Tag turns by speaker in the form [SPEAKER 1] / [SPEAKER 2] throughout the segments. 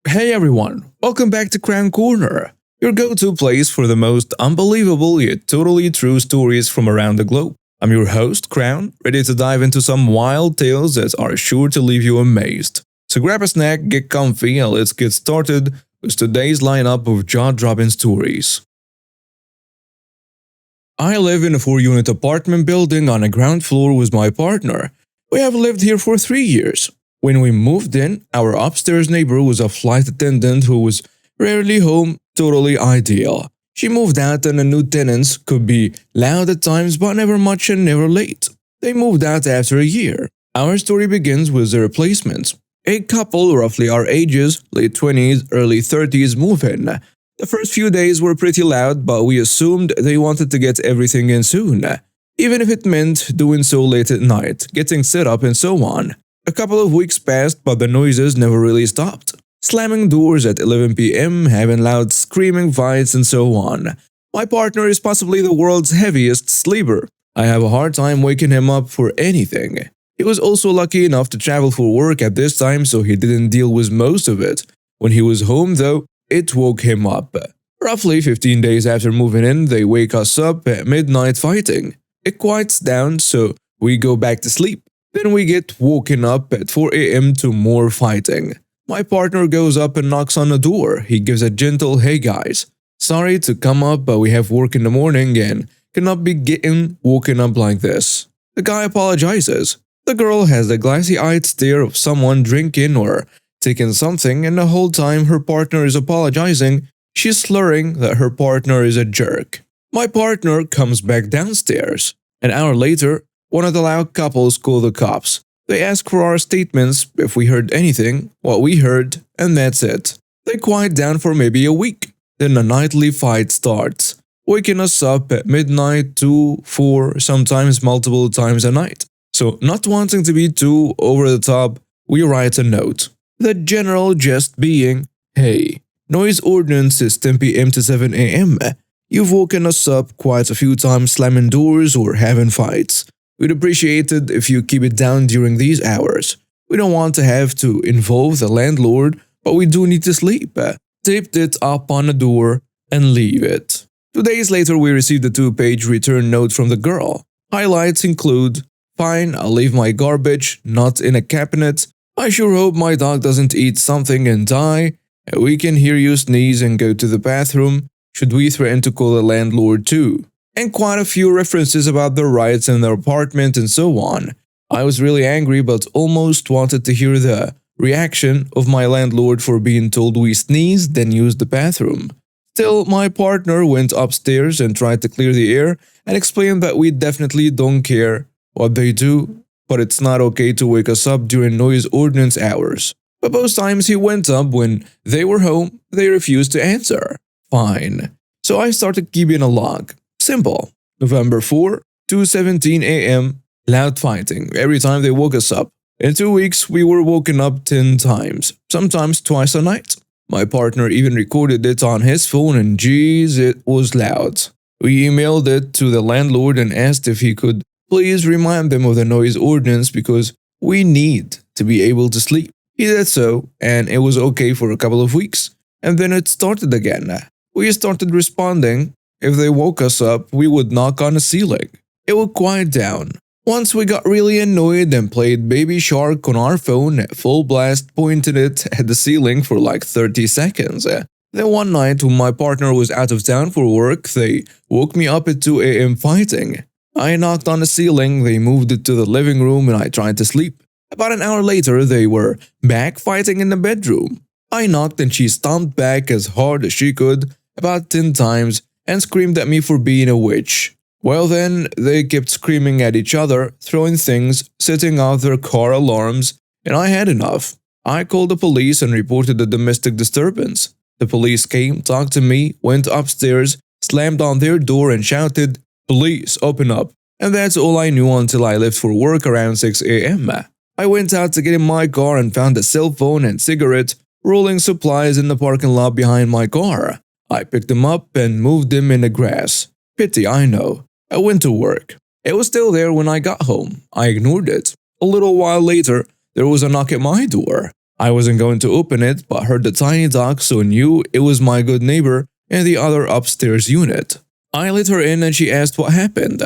[SPEAKER 1] Hey everyone, welcome back to K-Korner, your go-to place for the most unbelievable yet totally true stories from around the globe. I'm your host, Crown, ready to dive into some wild tales that are sure to leave you amazed. So grab a snack, get comfy, and let's get started with today's lineup of jaw-dropping stories. I live in a 4-unit apartment building on a ground floor with my partner. We have lived here for 3 years. When we moved in, our upstairs neighbor was a flight attendant who was rarely home, totally ideal. She moved out and the new tenants could be loud at times but never much and never late. They moved out after a year. Our story begins with the replacement. A couple roughly our ages, late 20s, early 30s, move in. The first few days were pretty loud, but we assumed they wanted to get everything in soon, even if it meant doing so late at night, getting set up and so on. A couple of weeks passed, but the noises never really stopped. Slamming doors at 11 p.m., having loud screaming fights, and so on. My partner is possibly the world's heaviest sleeper. I have a hard time waking him up for anything. He was also lucky enough to travel for work at this time, so he didn't deal with most of it. When he was home, though, it woke him up. Roughly 15 days after moving in, they wake us up at midnight fighting. It quiets down, so we go back to sleep. Then we get woken up at 4 a.m. to more fighting. My partner goes up and knocks on the door. He gives a gentle, "Hey guys, sorry to come up, but we have work in the morning and cannot be getting woken up like this." The guy apologizes. The girl has the glassy-eyed stare of someone drinking or taking something, and the whole time her partner is apologizing, she's slurring that her partner is a jerk. My partner comes back downstairs. An hour later, one of the loud couples call the cops. They ask for our statements, if we heard anything, what we heard, and that's it. They quiet down for maybe a week. Then a nightly fight starts, waking us up at midnight, 2, 4, sometimes multiple times a night. So, not wanting to be too over the top, we write a note. The general gist being, "Hey, noise ordinance is 10 p.m. to 7 a.m. You've woken us up quite a few times slamming doors or having fights. We'd appreciate it if you keep it down during these hours. We don't want to have to involve the landlord, but we do need to sleep." Taped it up on the door and leave it. 2 days later, we received a 2-page return note from the girl. Highlights include, "Fine, I'll leave my garbage, not in a cabinet. I sure hope my dog doesn't eat something and die. We can hear you sneeze and go to the bathroom. Should we threaten to call the landlord too?" And quite a few references about their rights in their apartment and so on. I was really angry but almost wanted to hear the reaction of my landlord for being told we sneezed then used the bathroom. Still, my partner went upstairs and tried to clear the air and explained that we definitely don't care what they do, but it's not okay to wake us up during noise ordinance hours. But both times he went up when they were home, they refused to answer. Fine. So I started keeping a log. Simple. November 4, 2:17 a.m. Loud fighting every time they woke us up. In 2 weeks, we were woken up 10 times, sometimes twice a night. My partner even recorded it on his phone and geez, it was loud. We emailed it to the landlord and asked if he could please remind them of the noise ordinance because we need to be able to sleep. He did so, and it was okay for a couple of weeks. And then it started again. We started responding. If they woke us up, we would knock on the ceiling. It would quiet down. Once we got really annoyed and played Baby Shark on our phone at full blast, pointed it at the ceiling for like 30 seconds. Then one night when my partner was out of town for work, they woke me up at 2 a.m. fighting. I knocked on the ceiling, they moved it to the living room and I tried to sleep. About an hour later, they were back fighting in the bedroom. I knocked and she stomped back as hard as she could, about 10 times, and screamed at me for being a witch. Well then, they kept screaming at each other, throwing things, setting off their car alarms, and I had enough. I called the police and reported the domestic disturbance. The police came, talked to me, went upstairs, slammed on their door and shouted, "Police, open up." And that's all I knew until I left for work around 6 a.m. I went out to get in my car and found a cell phone and cigarette rolling supplies in the parking lot behind my car. I picked them up and moved them in the grass. Pity, I know. I went to work. It was still there when I got home. I ignored it. A little while later, there was a knock at my door. I wasn't going to open it, but heard the tiny dog, so knew it was my good neighbor in the other upstairs unit. I let her in and she asked what happened.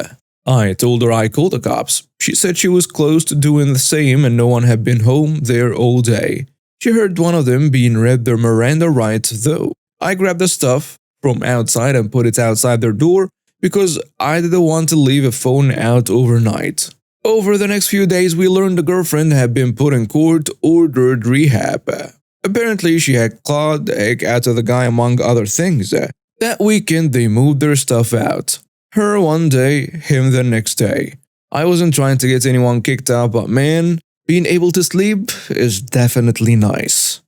[SPEAKER 1] I told her I called the cops. She said she was close to doing the same and no one had been home there all day. She heard one of them being read their Miranda rights though. I grabbed the stuff from outside and put it outside their door because I didn't want to leave a phone out overnight. Over the next few days, we learned the girlfriend had been put in court-ordered rehab. Apparently, she had clawed the egg out of the guy among other things. That weekend, they moved their stuff out. Her one day, him the next day. I wasn't trying to get anyone kicked out, but man, being able to sleep is definitely nice.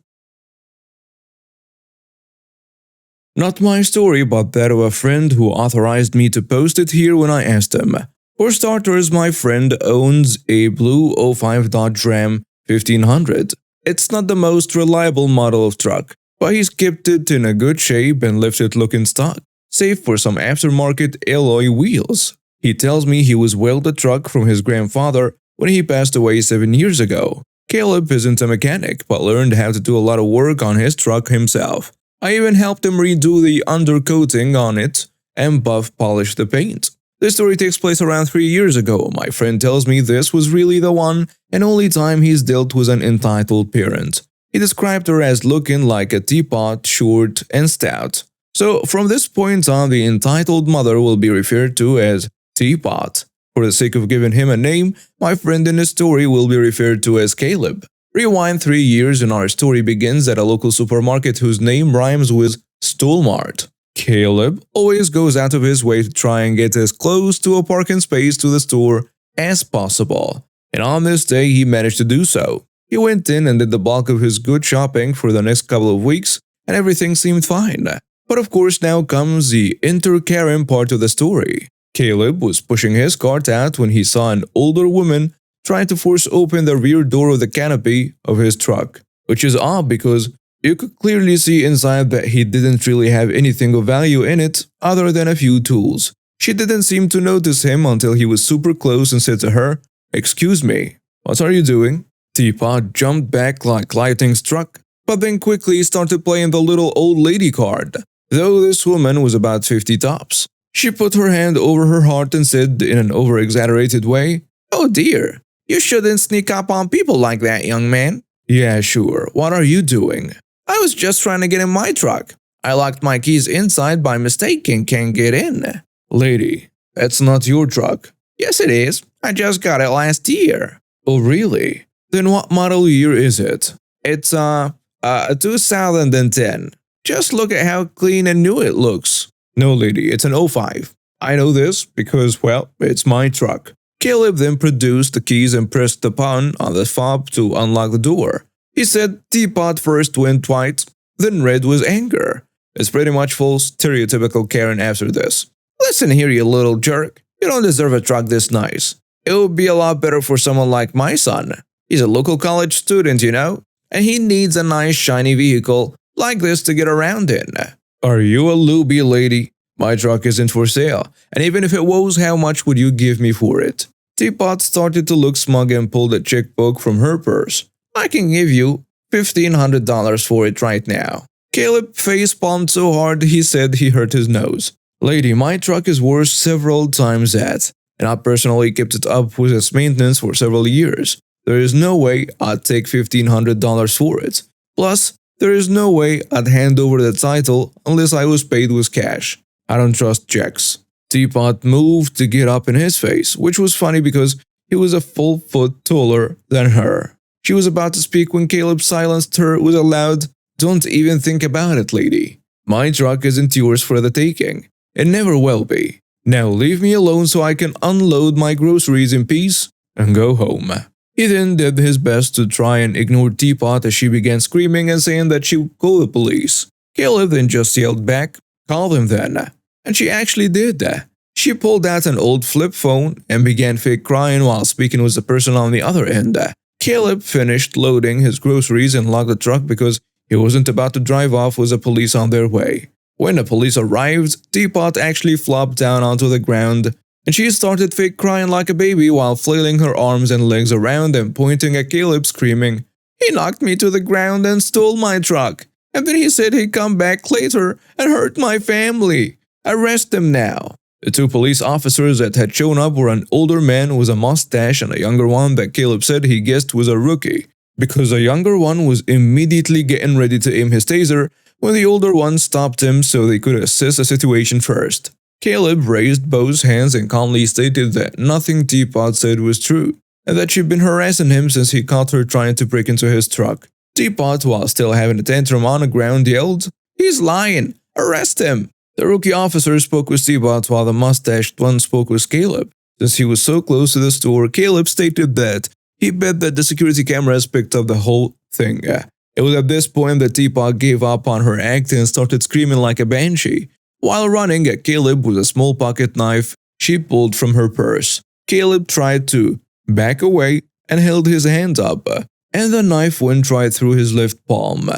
[SPEAKER 1] Not my story, but that of a friend who authorized me to post it here when I asked him. For starters, my friend owns a blue '05 Dodge Ram 1500. It's not the most reliable model of truck, but he's kept it in a good shape and left it looking stock, save for some aftermarket alloy wheels. He tells me he was wheeled the truck from his grandfather when he passed away 7 years ago. Caleb isn't a mechanic, but learned how to do a lot of work on his truck himself. I even helped him redo the undercoating on it and buff polish the paint. This story takes place around 3 years ago. My friend tells me this was really the one and only time he's dealt with an entitled parent. He described her as looking like a teapot, short and stout. So from this point on, the entitled mother will be referred to as Teapot. For the sake of giving him a name, my friend in the story will be referred to as Caleb. Rewind 3 years and our story begins at a local supermarket whose name rhymes with Stolmart. Caleb always goes out of his way to try and get as close to a parking space to the store as possible. And on this day, he managed to do so. He went in and did the bulk of his good shopping for the next couple of weeks, and everything seemed fine. But of course, now comes the intercaring part of the story. Caleb was pushing his cart out when he saw an older woman trying to force open the rear door of the canopy of his truck, which is odd because you could clearly see inside that he didn't really have anything of value in it other than a few tools. She didn't seem to notice him until he was super close and said to her, "Excuse me, what are you doing?" Teapot jumped back like lightning struck, but then quickly started playing the little old lady card, though this woman was about 50 tops. She put her hand over her heart and said in an over-exaggerated way, "Oh dear, you shouldn't sneak up on people like that, young man." "Yeah, sure. What are you doing?" "I was just trying to get in my truck. I locked my keys inside by mistake and can't get in." "Lady, that's not your truck." "Yes, it is. I just got it last year." "Oh, really? Then what model year is it?" "It's a 2010. Just look at how clean and new it looks." "No, lady, it's an '05. I know this because, well, it's my truck." Caleb then produced the keys and pressed the button on the fob to unlock the door. He said Teapot first went white, then red with anger. It's pretty much full stereotypical Karen after this. "Listen here, you little jerk. You don't deserve a truck this nice. It would be a lot better for someone like my son. He's a local college student, you know, and he needs a nice shiny vehicle like this to get around in." "Are you a looby, lady? My truck isn't for sale, and even if it was, how much would you give me for it?" Teapot started to look smug and pulled a checkbook from her purse. "I can give you $1,500 for it right now." Caleb face-palmed so hard he said he hurt his nose. "Lady, my truck is worth several times that, and I personally kept it up with its maintenance for several years. There is no way I'd take $1,500 for it. Plus, there is no way I'd hand over the title unless I was paid with cash. I don't trust checks." Teapot moved to get up in his face, which was funny because he was a full foot taller than her. She was about to speak when Caleb silenced her with a loud, "Don't even think about it, lady. My truck isn't yours for the taking. It never will be. Now leave me alone so I can unload my groceries in peace and go home." He then did his best to try and ignore Teapot as she began screaming and saying that she would call the police. Caleb then just yelled back, "Call them then." And she actually did that. She pulled out an old flip phone and began fake crying while speaking with the person on the other end. Caleb finished loading his groceries and locked the truck because he wasn't about to drive off with the police on their way. When the police arrived, Teapot actually flopped down onto the ground, and she started fake crying like a baby while flailing her arms and legs around and pointing at Caleb screaming, He knocked me to the ground and stole my truck. And then he said he'd come back later and hurt my family. Arrest him now." The two police officers that had shown up were an older man with a mustache and a younger one that Caleb said he guessed was a rookie, because the younger one was immediately getting ready to aim his taser when the older one stopped him so they could assess the situation first. Caleb raised both hands and calmly stated that nothing Teapot said was true, and that she'd been harassing him since he caught her trying to break into his truck. Teapot, while still having a tantrum on the ground, yelled, "He's lying! Arrest him!" The rookie officer spoke with Teapot while the mustached one spoke with Caleb. Since he was so close to the store, Caleb stated that he bet that the security cameras picked up the whole thing. It was at this point that Teapot gave up on her act and started screaming like a banshee. While running at Caleb with a small pocket knife she pulled from her purse. Caleb tried to back away and held his hand up, and the knife went right through his left palm,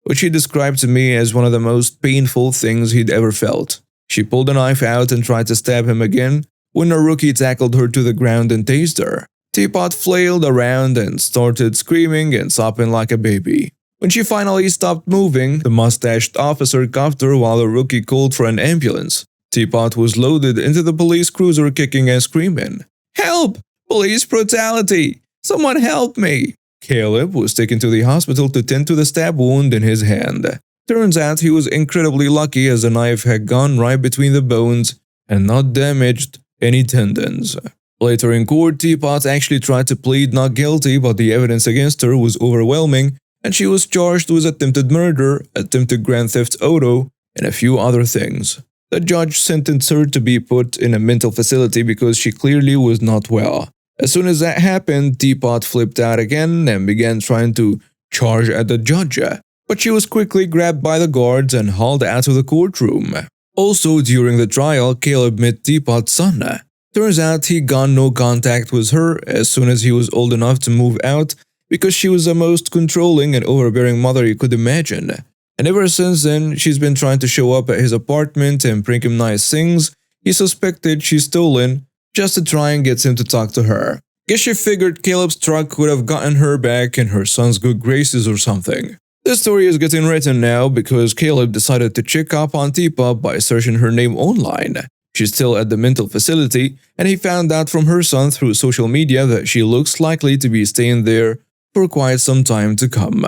[SPEAKER 1] which he described to me as one of the most painful things he'd ever felt. She pulled the knife out and tried to stab him again when the rookie tackled her to the ground and tased her. Teapot flailed around and started screaming and sobbing like a baby. When she finally stopped moving, the mustached officer cuffed her while the rookie called for an ambulance. Teapot was loaded into the police cruiser kicking and screaming, "Help! Police brutality! Someone help me!" Caleb was taken to the hospital to tend to the stab wound in his hand. Turns out he was incredibly lucky as the knife had gone right between the bones and not damaged any tendons. Later in court, Teapot actually tried to plead not guilty, but the evidence against her was overwhelming, and she was charged with attempted murder, attempted grand theft auto, and a few other things. The judge sentenced her to be put in a mental facility because she clearly was not well. As soon as that happened, Teapot flipped out again and began trying to charge at the judge, but she was quickly grabbed by the guards and hauled out of the courtroom. Also, during the trial, Caleb met Teapot's son. Turns out he got no contact with her as soon as he was old enough to move out because she was the most controlling and overbearing mother you could imagine. And ever since then, she's been trying to show up at his apartment and bring him nice things he suspected she stolen just to try and get him to talk to her. Guess she figured Caleb's truck would have gotten her back in her son's good graces or something. This story is getting written now because Caleb decided to check up on Teapot by searching her name online. She's still at the mental facility, and he found out from her son through social media that she looks likely to be staying there for quite some time to come.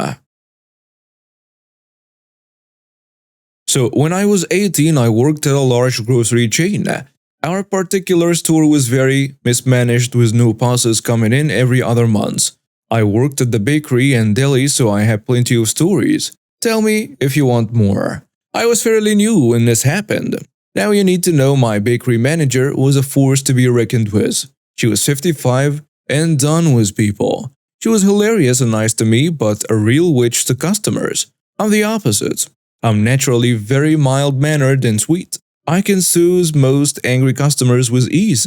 [SPEAKER 1] So, when I was 18, I worked at a large grocery chain. Our particular store was very mismanaged with new bosses coming in every other month. I worked at the bakery and deli, so I have plenty of stories. Tell me if you want more. I was fairly new when this happened. Now you need to know my bakery manager was a force to be reckoned with. She was 55 and done with people. She was hilarious and nice to me, but a real witch to customers. I'm the opposite. I'm naturally very mild-mannered and sweet. I can soothe most angry customers with ease.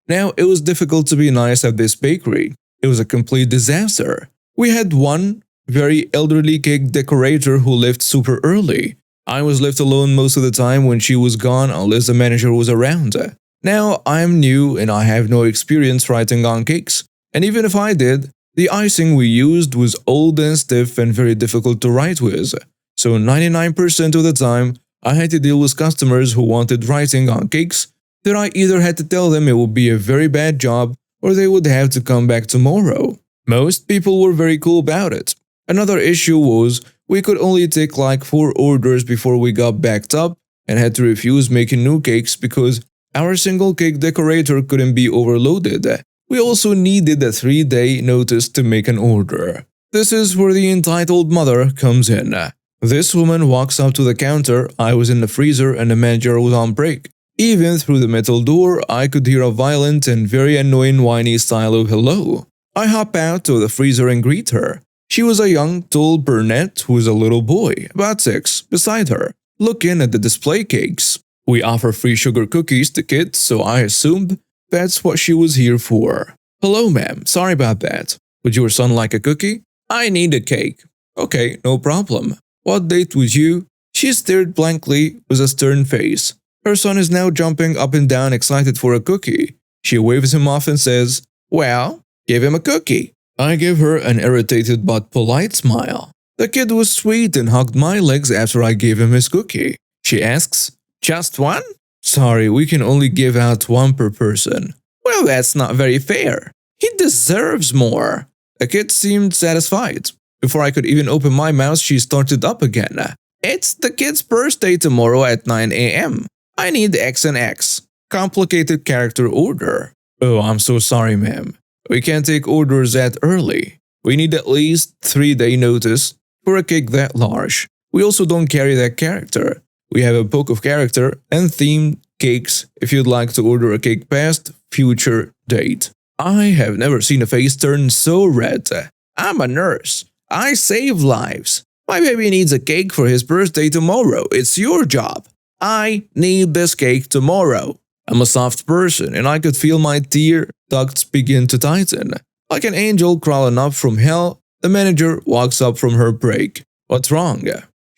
[SPEAKER 1] Now, it was difficult to be nice at this bakery. It was a complete disaster. We had one very elderly cake decorator who left super early. I was left alone most of the time when she was gone unless the manager was around. Now, I'm new and I have no experience writing on cakes. And even if I did, the icing we used was old and stiff and very difficult to write with. So 99% of the time, I had to deal with customers who wanted writing on cakes that I either had to tell them it would be a very bad job or they would have to come back tomorrow. Most people were very cool about it. Another issue was we could only take like 4 orders before we got backed up and had to refuse making new cakes because our single cake decorator couldn't be overloaded. We also needed a 3-day notice to make an order. This is where the entitled mother comes in. This woman walks up to the counter, I was in the freezer and the manager was on break. Even through the metal door, I could hear a violent and very annoying whiny style of hello. I hop out of the freezer and greet her. She was a young, tall brunette who was a little boy, about 6, beside her, looking at the display cakes. We offer free sugar cookies to kids, so I assumed that's what she was here for. Hello ma'am, sorry about that. Would your son like a cookie? I need a cake. Okay, no problem. What date would you? She stared blankly with a stern face. Her son is now jumping up and down excited for a cookie. She waves him off and says, well, give him a cookie. I gave her an irritated but polite smile. The kid was sweet and hugged my legs after I gave him his cookie. She asks, "Just one?" "Sorry, we can only give out one per person." "Well, that's not very fair. He deserves more." The kid seemed satisfied. Before I could even open my mouth, she started up again. "It's the kid's birthday tomorrow at 9 a.m. I need X and X. Complicated character order." "Oh, I'm so sorry, ma'am. We can't take orders that early. We need at least 3-day notice for a cake that large. We also don't carry that character. We have a book of character and themed cakes if you'd like to order a cake past future date." I have never seen a face turn so red. "I'm a nurse. I save lives. My baby needs a cake for his birthday tomorrow. It's your job. I need this cake tomorrow." I'm a soft person and I could feel my tear ducts begin to tighten. Like an angel crawling up from hell, the manager walks up from her break. "What's wrong?"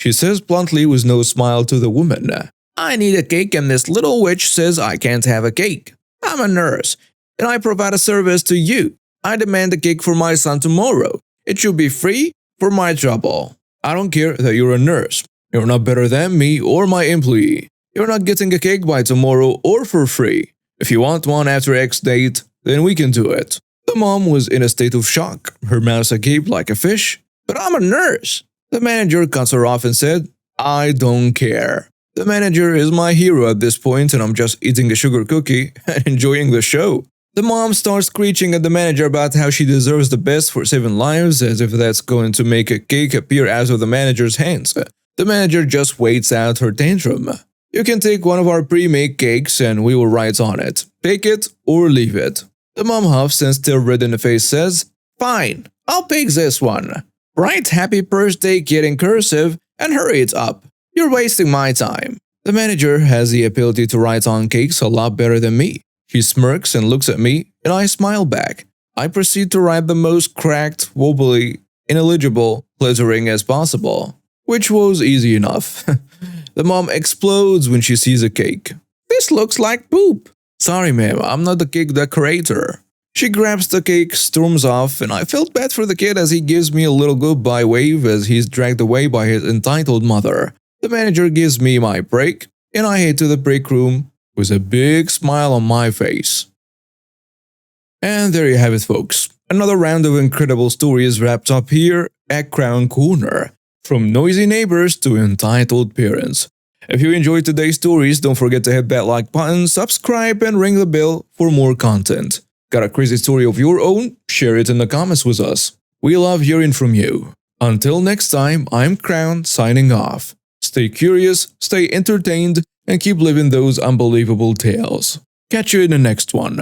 [SPEAKER 1] she says bluntly with no smile to the woman. "I need a cake and this little witch says I can't have a cake. I'm a nurse and I provide a service to you. I demand a cake for my son tomorrow. It should be free for my trouble." "I don't care that you're a nurse. You're not better than me or my employee. You're not getting a cake by tomorrow or for free. If you want one after X date, then we can do it." The mom was in a state of shock, her mouth agape like a fish. "But I'm a nurse." The manager cuts her off and said, "I don't care. The manager is my hero at this point and I'm just eating a sugar cookie and enjoying the show." The mom starts screeching at the manager about how she deserves the best for saving lives, as if that's going to make a cake appear out of the manager's hands. The manager just waits out her tantrum. "You can take one of our pre-made cakes and we will write on it. Take it or leave it." The mom huffs and still red in the face says, "Fine, I'll take this one. Write happy birthday kid in cursive and hurry it up. You're wasting my time." The manager has the ability to write on cakes a lot better than me. She smirks and looks at me and I smile back. I proceed to write the most cracked, wobbly, ineligible lettering as possible, which was easy enough. The mom explodes when she sees a cake. "This looks like poop." "Sorry, ma'am, I'm not the cake decorator." She grabs the cake, storms off, and I felt bad for the kid as he gives me a little goodbye wave as he's dragged away by his entitled mother. The manager gives me my break, and I head to the break room with a big smile on my face. And there you have it, folks. Another round of incredible stories wrapped up here at K-Korner. From noisy neighbors to entitled parents. If you enjoyed today's stories, don't forget to hit that like button, subscribe, and ring the bell for more content. Got a crazy story of your own? Share it in the comments with us. We love hearing from you. Until next time, I'm Crown signing off. Stay curious, stay entertained, and keep living those unbelievable tales. Catch you in the next one.